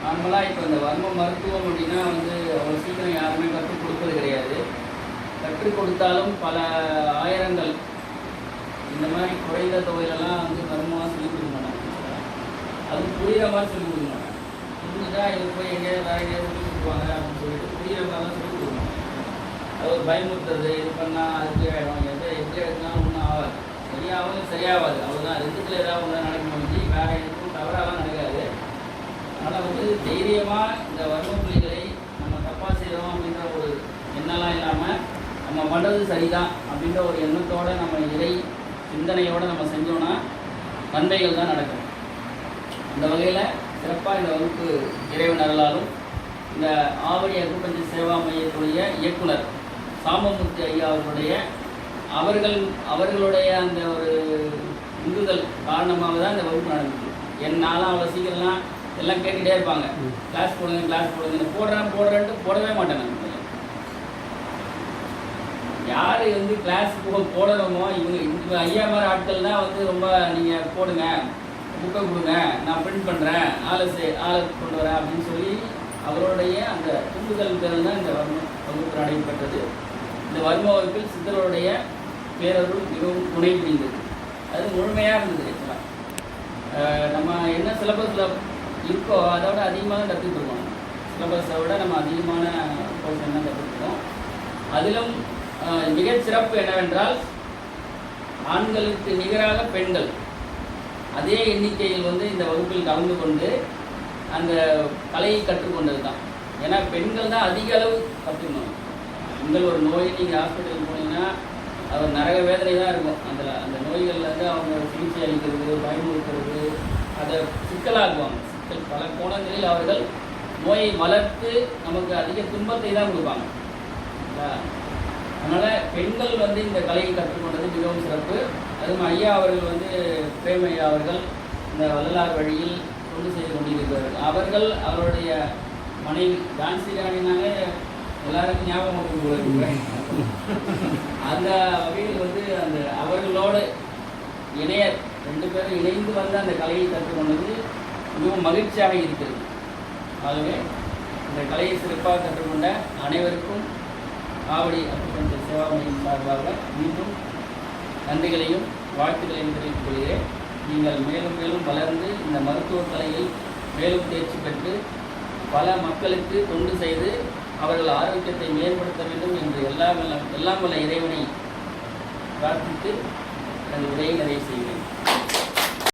நார்மலாக இப்போ இந்த வர்ம மருத்துவம் அப்படின்னா வந்து அவ்வளோ சீக்கிரம் யாருமே கற்றுக் கொடுப்பது கிடையாது. கற்றுக் கொடுத்தாலும் பல ஆயிரங்கள் இந்த மாதிரி குறைந்த தொகையிலலாம் வந்து வர்மமாக சொல்லிக் கொடுக்க மாட்டாங்க. அது புரிகிற மாதிரி சொல்லிக் கொடுக்க மாட்டாங்க. புரிஞ்சுட்டா இது போய் எங்கேயாவது வேறு எங்கேயாவது சொல்லிக் கொடுப்பாங்க அப்படின்னு சொல்லிட்டு புரிகிற மாதிரி தான் சொல்லிக் கொடுக்கணும். அது ஒரு பயமுறுத்துறது, இது பண்ணால் அதுக்கு ஆகிடும், எப்படி எடுத்தாலும் ஒன்றும் ஆகாது, சரியாகவும் சரியாகாது. அவ்வளோதான். ரெண்டுத்தில் ஏதாவது ஒன்று நடக்க முடிஞ்சு வேறு எதுவும் தவறாலாம் நடக்காது. அதனால் வந்து தைரியமாக இந்த வர்ம புள்ளிகளை நம்ம தப்பாக செய்கிறோம் அப்படின்ற ஒரு எண்ணெல்லாம் இல்லாமல் நம்ம பண்ணுறது சரிதான் அப்படின்ற ஒரு எண்ணத்தோடு நம்ம இறை சிந்தனையோடு நம்ம செஞ்சோன்னா நன்மைகள் தான் நடக்கும். அந்த வகையில் சிறப்பாக இந்த வகுப்பு இறைவன் அருளாலும் இந்த ஆவடி அக்குப்பஞ்ச சேவா மையத்துடைய இயக்குனர் சாமமூர்த்தி ஐயா அவர்களுடைய அந்த ஒரு உந்துதல் காரணமாக தான் இந்த வகுப்பு நடந்துச்சு. என்னாலும் அவ்வளோ சீக்கிரம்லாம் எல்லாம் கேட்டுகிட்டே இருப்பாங்க, கிளாஸ் போடுங்க போடுறேன்ட்டு போடவே மாட்டேன். நான் யார் வந்து கிளாஸ் போடணுமோ இவங்க ஐயா மாதிரி ஆட்கள் தான் வந்து ரொம்ப நீங்கள் போடுங்க, புக்கை கொடுங்க, நான் பிரிண்ட் பண்ணுறேன், ஆளை கொண்டு வரேன் அப்படின்னு சொல்லி அவருடைய அந்த தூண்டுதல் பேரில் தான் இந்த வகுப்பு நடைபெற்றது. இந்த வர்ம வகுப்பில் சித்தருடைய பேரருள் மிகவும் துணை புரிந்தது. அது முழுமையாக இருந்தது. ஆக்சுவலாக நம்ம என்ன சிலபஸில் இருக்கோ அதோட அதிகமாக தான் கற்றுக்கிட்டுருக்கோம். சிலபஸை விட நம்ம அதிகமான போர்ஷன் தான் கற்றுக்கிட்டோம். அதிலும் மிகச் சிறப்பு என்னவென்றால் ஆண்களுக்கு நிகராக பெண்கள் அதே எண்ணிக்கையில் வந்து இந்த வகுப்பில் கலந்து கொண்டு அந்த கலையை கற்றுக்கொண்டது தான். ஏன்னா பெண்கள் தான் அதிக அளவு கற்றுக்கணும். பெண்கள் ஒரு நோயை நீங்கள் ஹாஸ்பிட்டலுக்கு போனீங்கன்னா அது நரக வேதனை தான் இருக்கும். அந்த நோய்கள்லேருந்து அவங்க சிகிச்சை அளிக்கிறது, பயமுறுத்துறது, அதை சிக்கலாக்குவாங்க. பல கோணங்களில் அவர்கள் நோயை வளர்த்து நமக்கு அதிக துன்பத்தை தான் கொடுப்பாங்க. அதனால் பெண்கள் வந்து இந்த கலையை கற்றுக்கொண்டது மிகவும் சிறப்பு. அதுவும் ஐயா அவர்கள் வந்து பிரேம் ஐயா அவர்கள் இந்த வள்ளலார் வழியில் கொண்டு செய்து கொண்டிருக்கிறார்கள். அவர்கள் அவருடைய மனைவி ஜான்சி ராணினாலே எல்லாருக்கும் ஞாபகம் கொடுக்குறாங்க. அந்த வகையில் வந்து அந்த அவர்களோடு இணையர் 2 பேரும் இணைந்து வந்து அந்த கலையை கற்றுக்கொண்டது மிகவும் மகிழ்ச்சியாக இருக்கிறது. ஆகவே இந்த கலையை சிறப்பாக கற்றுக்கொண்ட அனைவருக்கும் ஆவடி அக்குப்பஞ்ச சேவா மையம் சார்பாக மீண்டும் நன்றிகளையும் வாழ்த்துக்களையும் தெரிவித்துக் கொள்கிறேன். நீங்கள் மேலும் மேலும் வளர்ந்து இந்த மருத்துவ கலையில் மேலும் தேர்ச்சி பெற்று பல மக்களுக்கு தொண்டு செய்து அவர்கள் ஆரோக்கியத்தை மேம்படுத்த வேண்டும் என்று எல்லாம் வல்ல இறைவனை பிரார்த்தித்து எனது உரையை நிறைவு செய்கிறேன்.